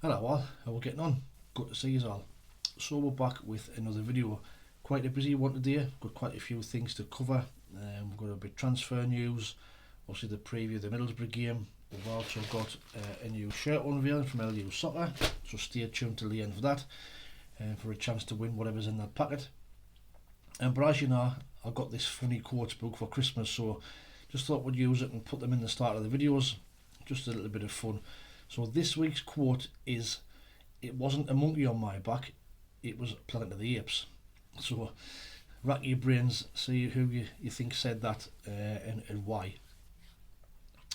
Hello all, how are we getting on? Good to see you all. So we're back with another video. Quite a busy one today, got quite a few things to cover. We've got a bit of transfer news, obviously the preview of the Middlesbrough game. We've also got a new shirt unveiling from LUSOCCER, so stay tuned till the end for that, for a chance to win whatever's in that packet. But as you know, I got this funny quotes book for Christmas, so just thought we'd use it and put them in the start of the videos, just a little bit of fun. So this week's quote is, "It wasn't a monkey on my back, it was Planet of the Apes." So rack your brains, see who you think said that and why.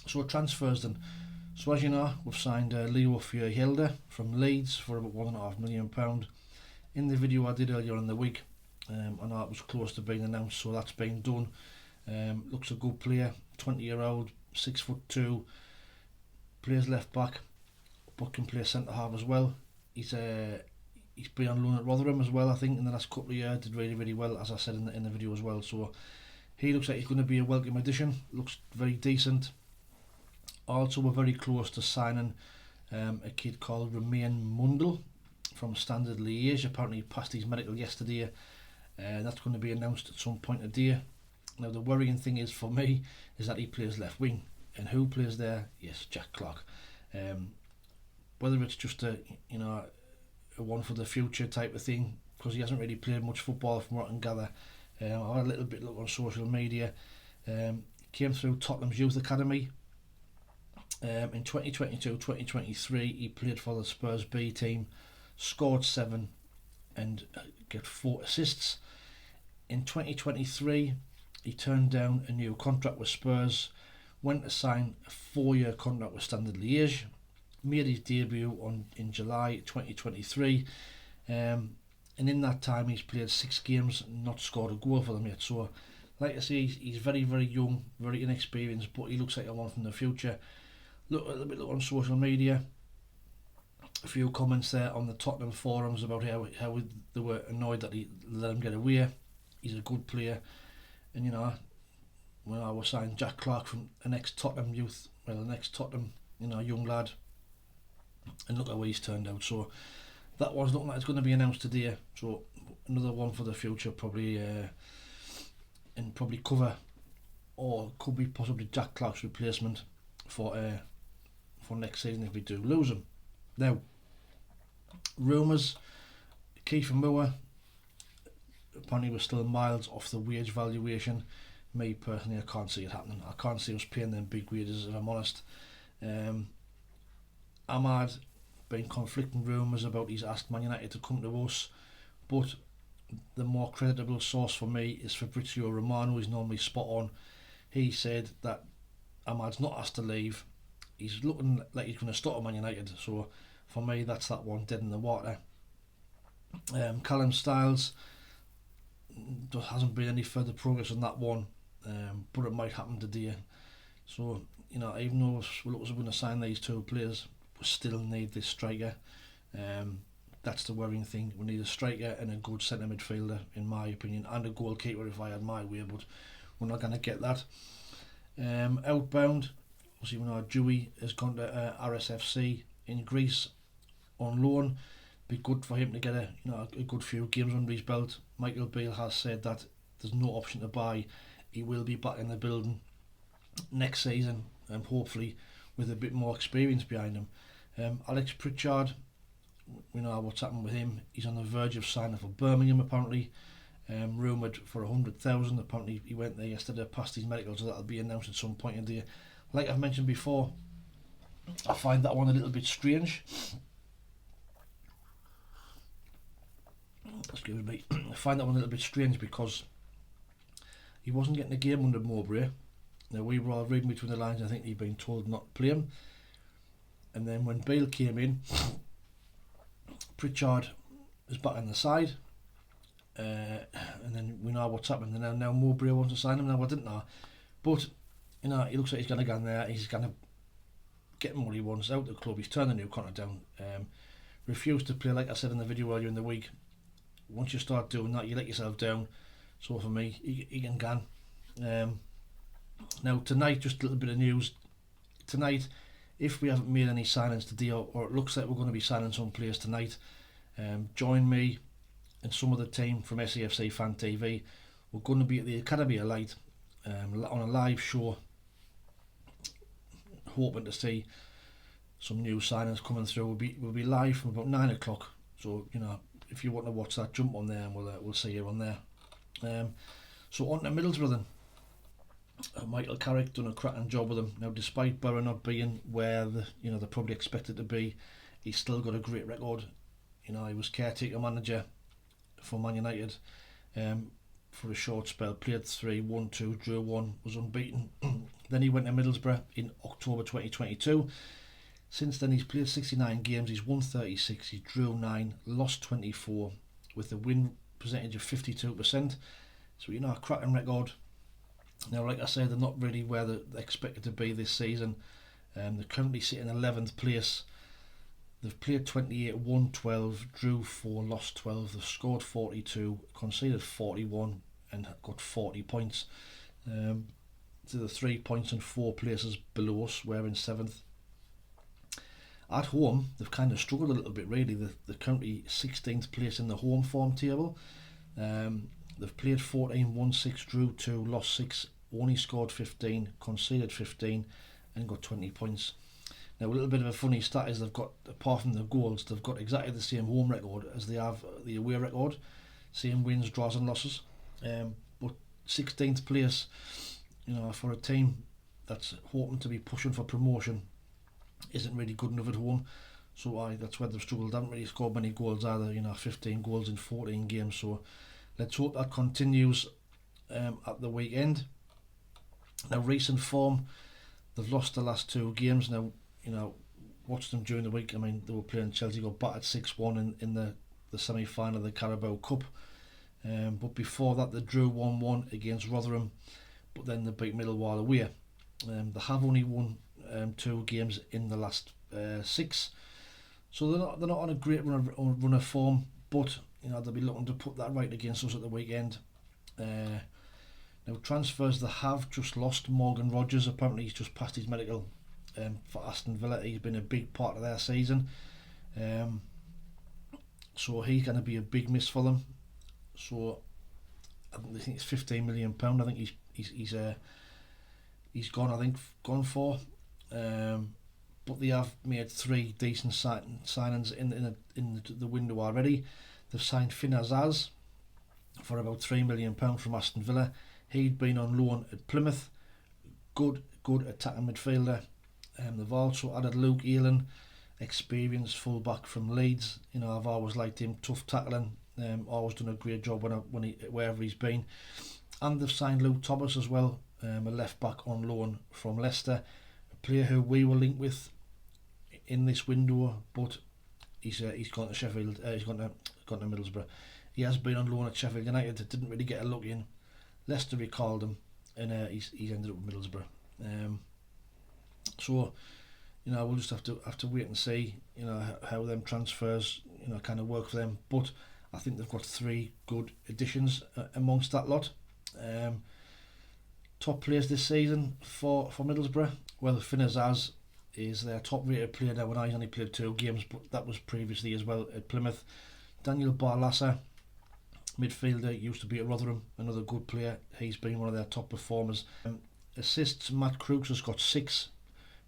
So transfers then. So as you know, we've signed Leo Fjelde from Leeds for about £1.5 million. In the video I did earlier in the week, I know it was close to being announced, so that's been done. Looks a good player, 20-year-old, 6'2", plays left back, but can play centre half as well. He's been on loan at Rotherham as well, I think, in the last couple of years. Did really well, as I said in the video as well. So he looks like he's going to be a welcome addition. Looks very decent. Also, we're very close to signing a kid called Romain Mundel from Standard Liège. Apparently he passed his medical yesterday. That's going to be announced at some point today. Now the worrying thing is for me is that he plays left wing. And who plays there? Yes, Jack Clark. Whether it's just a one for the future type of thing, because he hasn't really played much football from what I can gather. I had a little bit look on social media. Came through Tottenham's Youth Academy. In 2022-2023 he played for the Spurs B team, scored 7 and got 4 assists. In 2023 he turned down a new contract with Spurs, went to sign a 4-year contract with Standard Liège, made his debut in July 2023, and in that time he's played 6 games and not scored a goal for them yet. So like I say, he's very young, very inexperienced, but he looks like a one from the future. Look a little bit on social media, a few comments there on the Tottenham forums about how they were annoyed that he let him get away. He's a good player, and when I was signing Jack Clark from an ex-Tottenham youth, an ex-Tottenham young lad, and look at where he's turned out. So that one's looking like it's going to be announced today. So another one for the future, probably, and probably cover, or could be possibly Jack Clark's replacement for next season if we do lose him. Now, rumours, Kiefer Moore apparently was still miles off the wage valuation. Me personally, I can't see it happening. I can't see us paying them big wages, if I'm honest. Ahmad, been conflicting rumours about he's asked Man United to come to us, but the more credible source for me is Fabrizio Romano. He's normally spot on. He said that Ahmad's not asked to leave. He's looking like he's going to start at Man United, so for me that's that one dead in the water. Callum Styles, there hasn't been any further progress on that one, but it might happen today. So even though we're going to sign these 2 players, we still need this striker. That's the worrying thing. We need a striker and a good centre midfielder, in my opinion, and a goalkeeper if I had my way, but we're not going to get that. Outbound, obviously we know Dewey has gone to RSFC in Greece on loan. Be good for him to get a good few games under his belt. Michael Beale has said that there's no option to buy. He will be back in the building next season, and hopefully with a bit more experience behind him. Alex Pritchard, we know what's happened with him. He's on the verge of signing for Birmingham apparently. Rumoured for 100,000. Apparently he went there yesterday, passed his medical, so that'll be announced at some point in the year. Like I've mentioned before, I find that one a little bit strange. Excuse me. I find that one a little bit strange because he wasn't getting a game under Mowbray. Now we were all reading between the lines. I think he'd been told not to play him, and then when Beale came in, Pritchard is back on the side. And then we know what's happened. And now Mowbray wants to sign him. Now I didn't know, but he looks like he's going to go in there. He's going to get him what he wants out of the club. He's turned the new contract down. Refused to play, like I said in the video earlier in the week. Once you start doing that, you let yourself down. So for me, he can go. Now tonight, just a little bit of news. Tonight if we haven't made any signings today, or it looks like we're going to be signing some players tonight, join me and some of the team from SAFC Fan TV. We're going to be at the Academy of Light on a live show, hoping to see some new signings coming through. We'll be live from about 9 o'clock, so you know, if you want to watch that, jump on there and we'll see you on there. So on to Middlesbrough then. Michael Carrick done a cracking job with them. Now, despite Boro not being where they're probably expected to be, he's still got a great record. You know, he was caretaker manager for Man United for a short spell. Played 3, won 2, drew 1, was unbeaten. Then he went to Middlesbrough in October 2022. Since then, he's played 69 games. He's won 36. He drew 9, lost 24, with a win percentage of 52%. So, you know, a cracking record. Now, like I said, they're not really where they're expected to be this season. They're currently sitting 11th place. They've played 28, won 12, drew 4, lost 12. They've scored 42, conceded 41, and got 40 points. To the 3 points and 4 places below us, we're in 7th. At home, they've kind of struggled a little bit, really. They're currently 16th place in the home form table. They've played 14, won 6, drew 2, lost 6, only scored 15, conceded 15, and got 20 points. Now, a little bit of a funny stat is they've got, apart from the goals, they've got exactly the same home record as they have the away record. Same wins, draws and losses. But 16th place, you know, for a team that's hoping to be pushing for promotion, isn't really good enough at home. So that's where they've struggled. They haven't really scored many goals either, you know, 15 goals in 14 games. So let's hope that continues at the weekend. Now, recent form, they've lost the last 2 games. Now, you know, watched them during the week. I mean, they were playing Chelsea, got battered 6-1 in the semi-final of the Carabao Cup. But before that, they drew 1-1 against Rotherham, but then they beat Middlesbrough away. They have only won 2 games in the last 6, so they're not on a great run of form. But you know, they'll be looking to put that right against us at the weekend. Now, transfers, they have just lost Morgan Rogers. Apparently he's just passed his medical for Aston Villa. He's been a big part of their season, so he's going to be a big miss for them. So I think it's £15 million. I think he's gone for. But they have made 3 decent signings in the window already. They've signed Finn Azaz for about £3 million from Aston Villa. He'd been on loan at Plymouth. Good attacking midfielder. They've also added Luke Elan, experienced fullback from Leeds. You know, I've always liked him, tough tackling. Always done a great job wherever he's been. And they've signed Luke Thomas as well, a left back on loan from Leicester, a player who we were linked with in this window, but he's gone to Sheffield. He's gone to Middlesbrough. He has been on loan at Sheffield United. Didn't really get a look in. Leicester recalled him, and he's ended up with Middlesbrough. So, you know, we'll just have to wait and see, you know, how them transfers, you know, kind of work for them. But I think they've got 3 good additions amongst that lot. Top players this season for Middlesbrough. Well, Finn Azaz is their top rated player now, and he's only played 2 games, but that was previously as well at Plymouth. Daniel Barlaser, midfielder, used to be at Rotherham, another good player. He's been one of their top performers. Assists, Matt Crooks has got 6.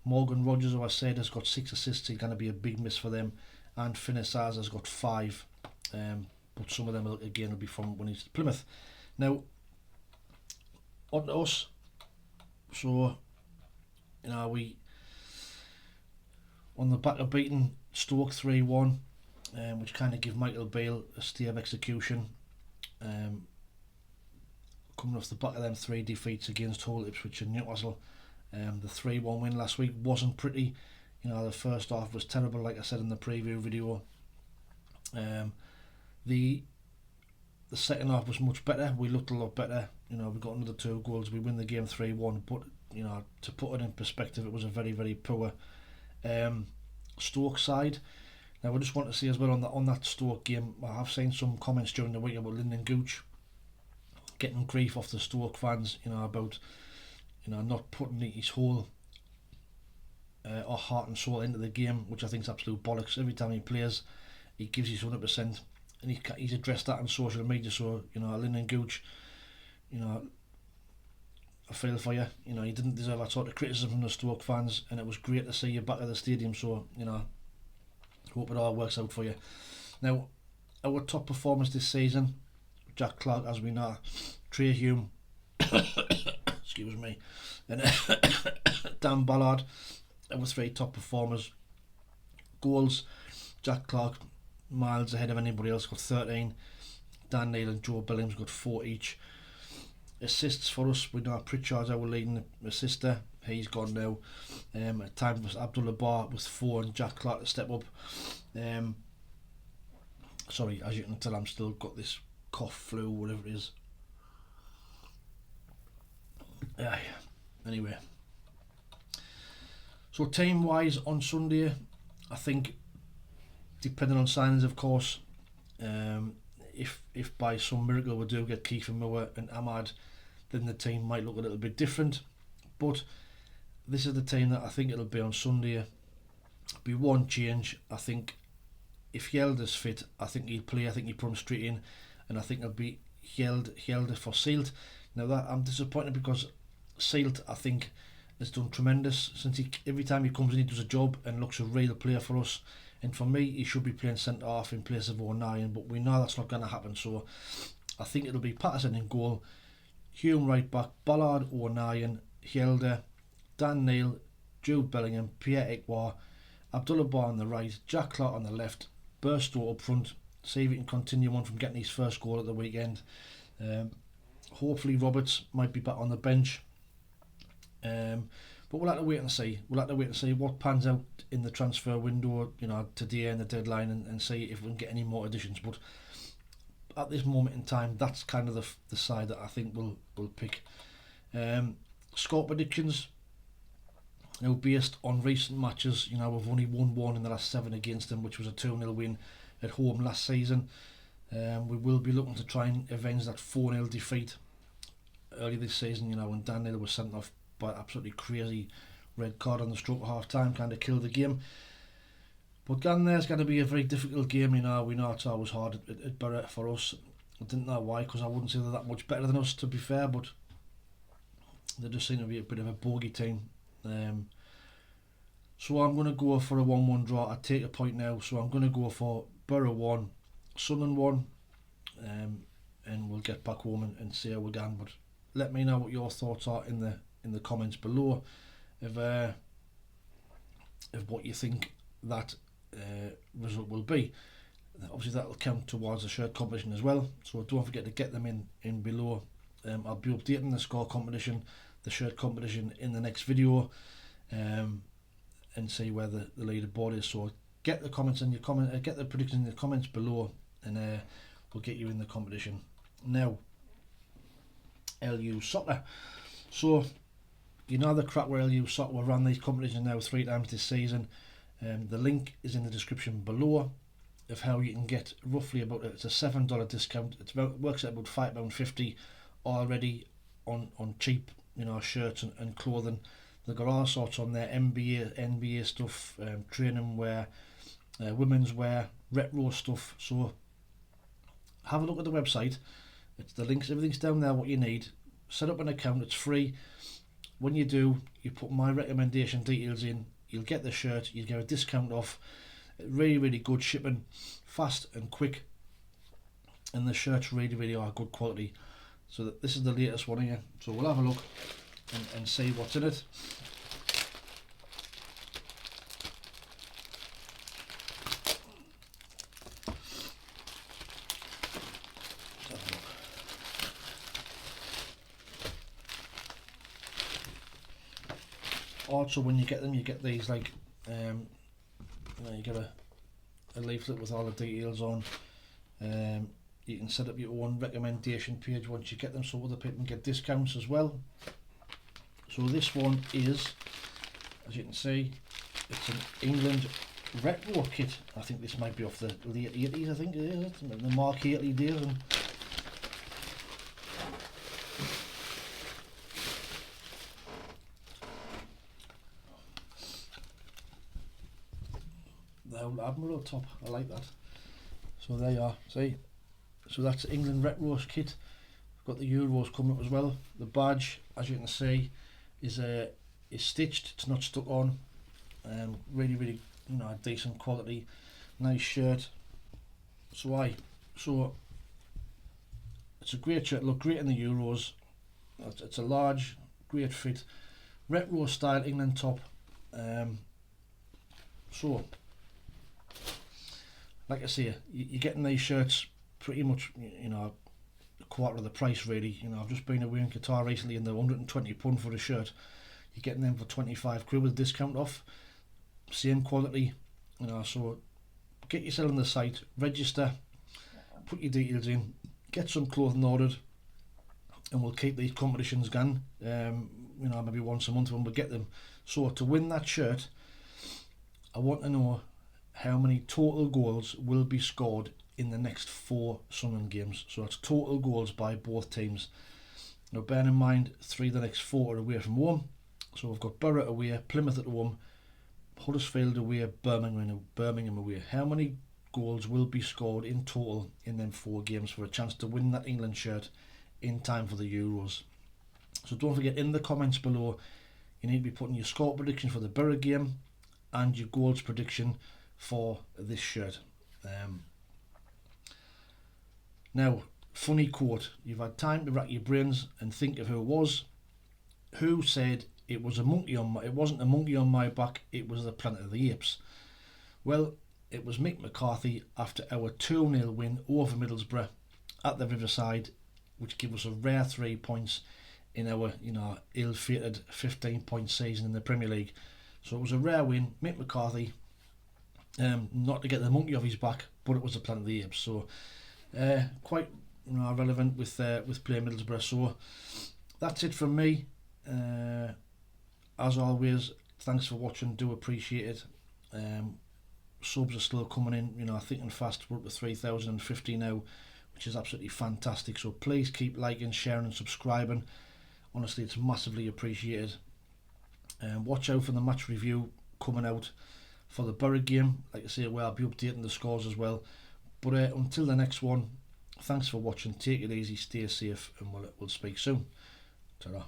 Morgan Rogers, who I said, has got 6 assists. He's going to be a big miss for them. And Finn Azaz has got 5. But some of them again will be from when he's at Plymouth. Now, on to us. So, you know, we on the back of beating Stoke 3-1, which kind of give Michael Beale a stay of execution. Coming off the back of them 3 defeats against Hull, Ipswich and Newcastle. The 3-1 win last week wasn't pretty. You know, the first half was terrible, like I said in the preview video. The second half was much better. We looked a lot better. You know, we got another 2 goals. We win the game 3-1. But, you know, to put it in perspective, it was a very, very poor Stoke side. Now, I just want to say as well on that Stoke game, I have seen some comments during the week about Lyndon Gooch getting grief off the Stoke fans, you know, about, you know, not putting his whole or heart and soul into the game, which I think is absolute bollocks. Every time he plays, he gives his 100%, and he's addressed that on social media. So, you know, Lynn and Gooch, you know, I feel for you. You know, you didn't deserve that sort of criticism from the Stoke fans, and it was great to see you back at the stadium. So, you know, hope it all works out for you. Now, our top performers this season: Jack Clark, as we know, Trey Hume, excuse me, and Dan Ballard. Our 3 top performers. Goals: Jack Clark, miles ahead of anybody else, got 13. Dan Neil and Joe Billiams got 4 each. Assists for us, we know Pritchard's our leading assister. He's gone now. At time was Abdullah Bar with 4 and Jack Clark to step up. Sorry, as you can tell, I'm still got this cough, flu, whatever it is. Anyway, so team wise on Sunday, I think, depending on signings, of course, if by some miracle we do get Kiefer Moore and Ahmad, then the team might look a little bit different. But this is the team that I think it'll be on Sunday. Be one change. I think if Yelder's fit, I think he'll play. I think he'll put him straight in, and I think it'll be Yelder for Sealt. Now that I'm disappointed, because Sealt, I think, has done tremendous since every time he comes in, he does a job and looks a real player for us. And for me, he should be playing centre half in place of O'Nien, but we know that's not going to happen. So I think it'll be Patterson in goal, Hume right back, Ballard, O'Nien, Yelder, Dan Neil, Jude Bellingham, Pierre Ekwa, Abdullah Bar on the right, Jack Clark on the left, Burstow up front. See if he can continue on from getting his first goal at the weekend. Hopefully Roberts might be back on the bench. But we'll have to wait and see. We'll have to wait and see what pans out in the transfer window, you know, today and the deadline, and see if we can get any more additions. But at this moment in time, that's kind of the side that I think we'll pick. Score predictions. Now, based on recent matches, you know, we've only won 1 in the last 7 against them, which was a 2-0 win at home last season. We will be looking to try and avenge that 4-0 defeat early this season, you know, when Dan Neil was sent off by absolutely crazy red card on the stroke of half time, kind of killed the game. But again, there's going to be a very difficult game. You know, we know it's always hard at Boro for us. I didn't know why, because I wouldn't say they're that much better than us, to be fair, but they just seem to be a bit of a bogey team. So I'm going to go for a 1-1 draw. I take a point now, so I'm going to go for Boro 1, Sunderland 1, and we'll get back home and see how we go. But let me know what your thoughts are in the comments below of what you think that result will be. Obviously that'll count towards the shirt competition as well, so don't forget to get them in below. I'll be updating the score competition, the shirt competition, in the next video, and see where the leaderboard is. So get the comments in your get the predictions in the comments below, and we'll get you in the competition. Now, LUSOCCER. So you know the crack where LUSOCCER. We've run these competitions now 3 times this season. The link is in the description below of how you can get roughly about, it's a $7 discount. It works at about £5.50 already on cheap, you know, shirts and clothing. They've got all sorts on there: NBA stuff, training wear, women's wear, retro stuff. So have a look at the website. It's the links, everything's down there what you need. Set up an account, it's free. When you do, you put my recommendation details in, you'll get the shirt, you'll get a discount off. Really, really good shipping, fast and quick, and the shirts really are good quality. So this is the latest one here, so we'll have a look and see what's in it. Also, when you get them, you get these like you get a leaflet with all the details on. You can set up your own recommendation page once you get them, so other people can get discounts as well. So this one is, as you can see, it's an England retro kit. I think this might be off the late 80s, I think it is, the Mark Haley days. And Admiral top, I like that. So there you are, see, so that's the England Retros kit. We've got the Euros coming up as well. The badge, as you can see, is stitched, it's not stuck on. Really decent quality, nice shirt. So it's a great shirt, look great in the Euros. It's a large, great fit, retro style England top. So like I say, you're getting these shirts pretty much, a quarter of the price really. I've just been away in Qatar recently and they're £120 for a shirt. You're getting them for 25 quid with a discount off. Same quality, so get yourself on the site, register, put your details in, get some clothing ordered, and we'll keep these competitions going, maybe once a month when we get them. So to win that shirt, I want to know how many total goals will be scored in the next 4 Sunderland games. So that's total goals by both teams. Now bear in mind, 3 of the next 4 are away from home. So we've got Boro away, Plymouth at home, Huddersfield away, Birmingham away. How many goals will be scored in total in them 4 games for a chance to win that England shirt in time for the Euros? So don't forget, in the comments below, you need to be putting your score prediction for the Boro game and your goals prediction for this shirt. Now, funny quote, you've had time to rack your brains and think of who it was. Who said it wasn't a monkey on my back, it was the Planet of the Apes? Well, it was Mick McCarthy after our 2-0 win over Middlesbrough at the Riverside, which gave us a rare 3 points in our ill-fated 15-point season in the Premier League. So it was a rare win. Mick McCarthy, not to get the monkey off his back, but it was the Planet of the Apes. So quite relevant with playing Middlesbrough. So that's it from me. As always, thanks for watching, do appreciate it. Subs are still coming in, thick and fast. We're up to 3,050 now, which is absolutely fantastic. So please keep liking, sharing and subscribing. Honestly, it's massively appreciated. Watch out for the match review coming out for the Boro game. Like I say, I'll be updating the scores as well. But until the next one, thanks for watching, take it easy, stay safe, and we'll speak soon. Ta-ra.